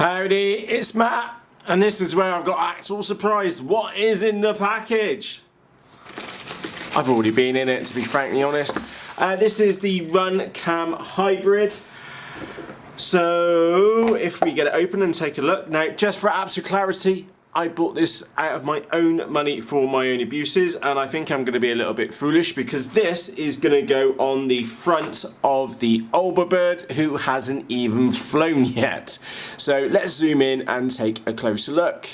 Howdy, it's Matt, and this is where I've got actual surprise. What is in the package? I've already been in it, to be frankly honest. This is the RunCam Hybrid. So, if we get it open and take a look. Now, just for absolute clarity, I bought this out of my own money for my own abuses, and I think I'm going to be a little bit foolish because this is going to go on the front of the albabird, who hasn't even flown yet. So let's zoom in and take a closer look.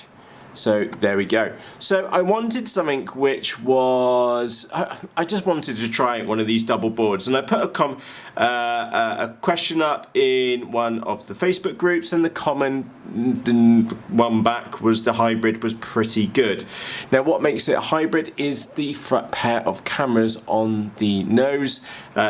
So there we go. So I wanted something which was, I just wanted to try one of these double boards, and I put a question up in one of the Facebook groups, and the common one back was the hybrid was pretty good. Now what makes it a hybrid is the front pair of cameras on the nose.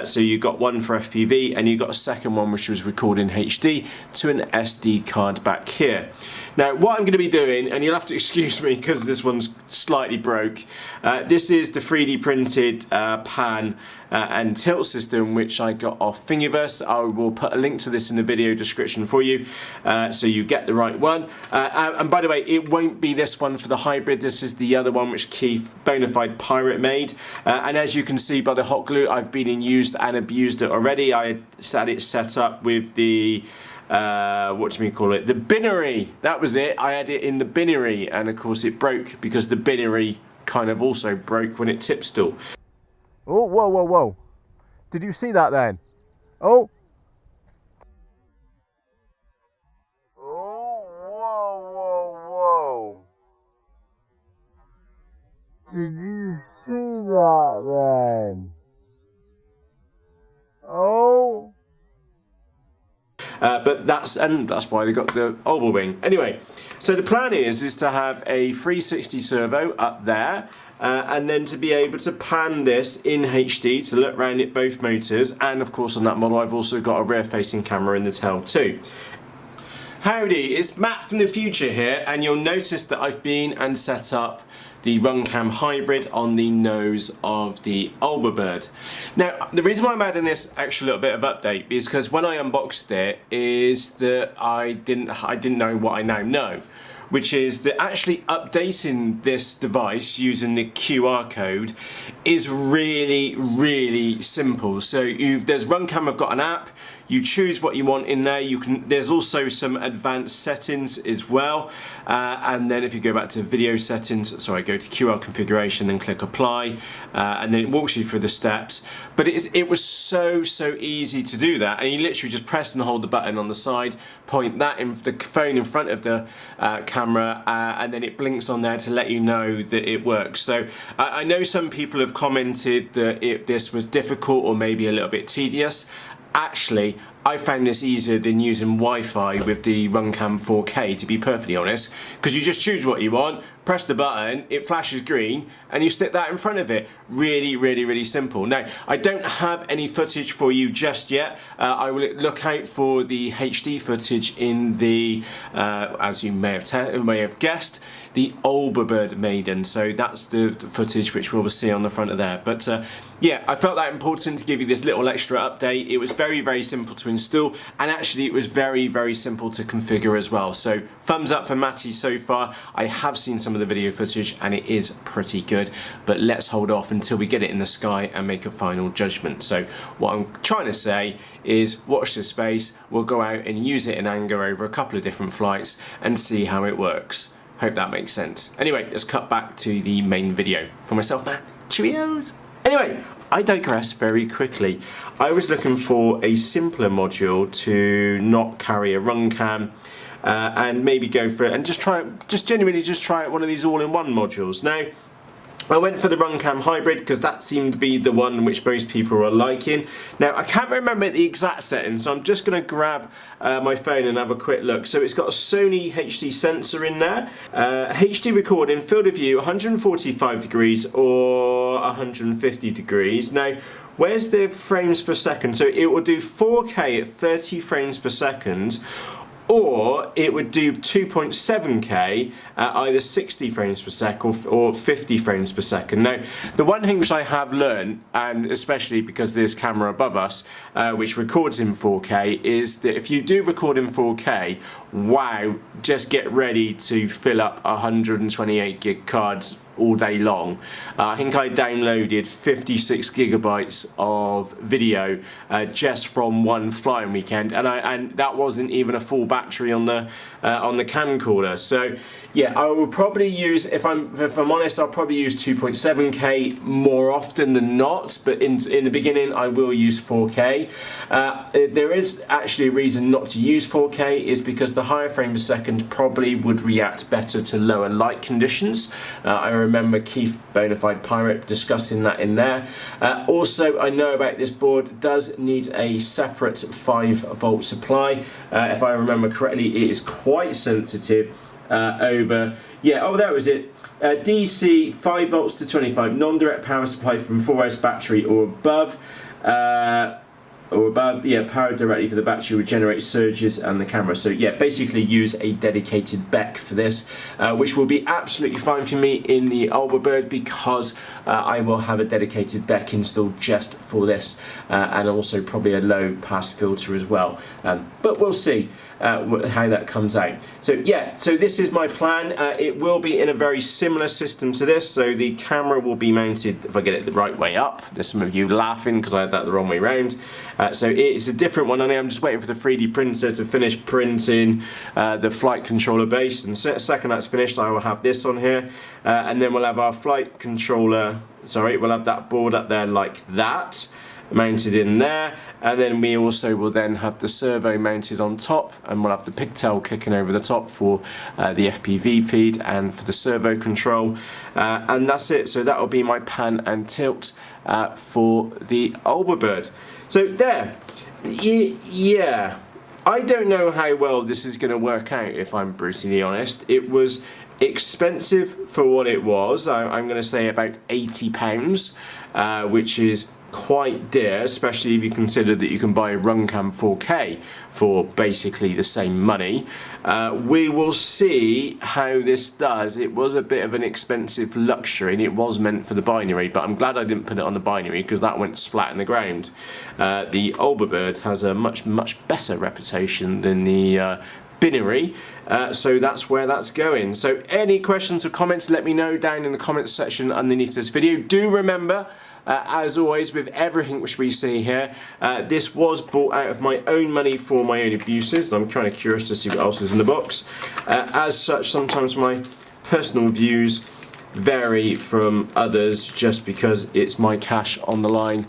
So you got one for FPV and you got a second one which was recording HD to an SD card back here. Now what I'm going to be doing, and you'll have to excuse me because this one's slightly broke, this is the 3D printed pan and tilt system which I got off Thingiverse. I will put a link to this in the video description for you so you get the right one. And by the way, it won't be this one for the hybrid, this is the other one which Keith Bonafide Pirate made. And as you can see by the hot glue, I've been in used and abused it already. I had it set up with the what do we call it? The binary. That was it. I had it in the binary, and of course it broke because the binary kind of also broke when it tip stool. Oh, whoa, whoa, whoa. Did you see that then? Oh. Oh, whoa, whoa, whoa. Did you see that then? Oh. But that's why they got the oval wing. Anyway, so the plan is to have a 360 servo up there, and then to be able to pan this in HD to look round at both motors, and of course on that model I've also got a rear facing camera in the tail too. Howdy, it's Matt from the future here, and you'll notice that I've been and set up the RunCam Hybrid on the nose of the albabird. Now, the reason why I'm adding this extra little bit of update is because when I unboxed it, is that I didn't know what I now know, which is that actually updating this device using the QR code is really, really simple. So there's RunCam, I've got an app. You choose what you want in there. There's also some advanced settings as well. And then if you go back to video settings, sorry, go to QR configuration, then click apply, and then it walks you through the steps. But it was so easy to do that. And you literally just press and hold the button on the side, point that in the phone in front of the camera, and then it blinks on there to let you know that it works. So I know some people have commented that this was difficult or maybe a little bit tedious. Actually, I found this easier than using Wi-Fi with the RunCam 4K, to be perfectly honest, because you just choose what you want, press the button, it flashes green, and you stick that in front of it. Really, really, really simple. Now, I don't have any footage for you just yet. I will look out for the HD footage in the, as you may have guessed, the albabird maiden. So that's the footage which we'll see on the front of there. But yeah, I felt that important to give you this little extra update. It was very, very simple to install, and actually it was very, very simple to configure as well. So thumbs up for Matty so far. I have seen some of the video footage and it is pretty good, but let's hold off until we get it in the sky and make a final judgment. So what I'm trying to say is watch this space. We'll go out and use it in anger over a couple of different flights and see how it works. Hope that makes sense. Anyway, let's cut back to the main video. For myself, Matt, cheerios. Anyway, I digress very quickly. I was looking for a simpler module to not carry a RunCam and maybe go for it and just genuinely try out one of these all-in-one modules. Now, I went for the RunCam Hybrid because that seemed to be the one which most people are liking. Now, I can't remember the exact settings, so I'm just going to grab my phone and have a quick look. So it's got a Sony HD sensor in there, HD recording, field of view 145 degrees or 150 degrees. Now, where's the frames per second? So it will do 4K at 30 frames per second, or it would do 2.7K at either 60 frames per second or 50 frames per second. Now, the one thing which I have learned, and especially because there's camera above us, which records in 4K, is that if you do record in 4K, wow, just get ready to fill up 128 gig cards all day long. I think I downloaded 56 gigabytes of video just from one flying weekend, and that wasn't even a full battery on the camcorder. So yeah, I will probably use, if I'm honest, I'll probably use 2.7K more often than not, but in the beginning I will use 4K. There is actually a reason not to use 4K, is because the higher frame per second probably would react better to lower light conditions. I remember Keith Bonafide Pirate discussing that in there. Also, I know about this board does need a separate 5-volt supply. If I remember correctly, it is quite sensitive over, yeah, oh, that was it. DC 5 volts to 25, non-direct power supply from 4S battery or above. Yeah, powered directly for the battery would generate surges and the camera. So yeah, basically use a dedicated BEC for this, which will be absolutely fine for me in the albabird, because I will have a dedicated BEC installed just for this, and also probably a low pass filter as well. But we'll see how that comes out. So yeah, so this is my plan. It will be in a very similar system to this. So the camera will be mounted, if I get it the right way up. There's some of you laughing because I had that the wrong way round. So it's a different one. I'm just waiting for the 3D printer to finish printing the flight controller base, and second that's finished, I will have this on here, and then we'll have our flight controller, we'll have that board up there like that, mounted in there, and then we also will then have the servo mounted on top, and we'll have the pigtail kicking over the top for the FPV feed and for the servo control, and that's it. So that will be my pan and tilt for the albabird. So there, yeah, I don't know how well this is going to work out, if I'm brutally honest. It was expensive for what it was. I'm going to say about £80, which is quite dear, especially if you consider that you can buy a RunCam 4K for basically the same money. We will see how this does. It was a bit of an expensive luxury, and it was meant for the binary, but I'm glad I didn't put it on the binary, because that went splat in the ground. The albabird has a much better reputation than the binary, so that's where that's going. So any questions or comments, let me know down in the comments section underneath this video. Do remember, as always with everything which we see here, this was bought out of my own money for my own abuses, and I'm kind of curious to see what else is in the box. As such, sometimes my personal views vary from others, just because it's my cash on the line,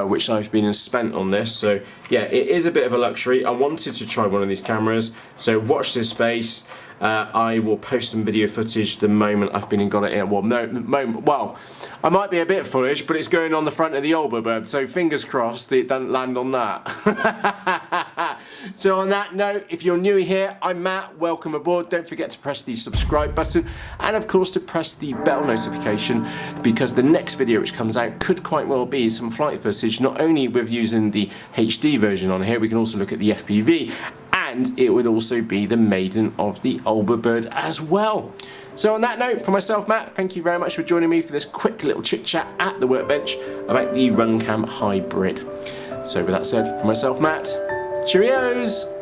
which I've been and spent on this. So yeah, it is a bit of a luxury. I wanted to try one of these cameras, so watch this space. I will post some video footage the moment I've been and got it in. Well, I might be a bit foolish, but it's going on the front of the albabird, so fingers crossed it doesn't land on that. So on that note, if you're new here, I'm Matt, welcome aboard. Don't forget to press the subscribe button, and of course to press the bell notification, because the next video which comes out could quite well be some flight footage, not only with using the HD version on here, we can also look at the FPV, and it would also be the maiden of the albabird as well. So on that note, for myself, Matt, thank you very much for joining me for this quick little chit chat at the workbench about the RunCam Hybrid. So with that said, for myself, Matt, cheerios!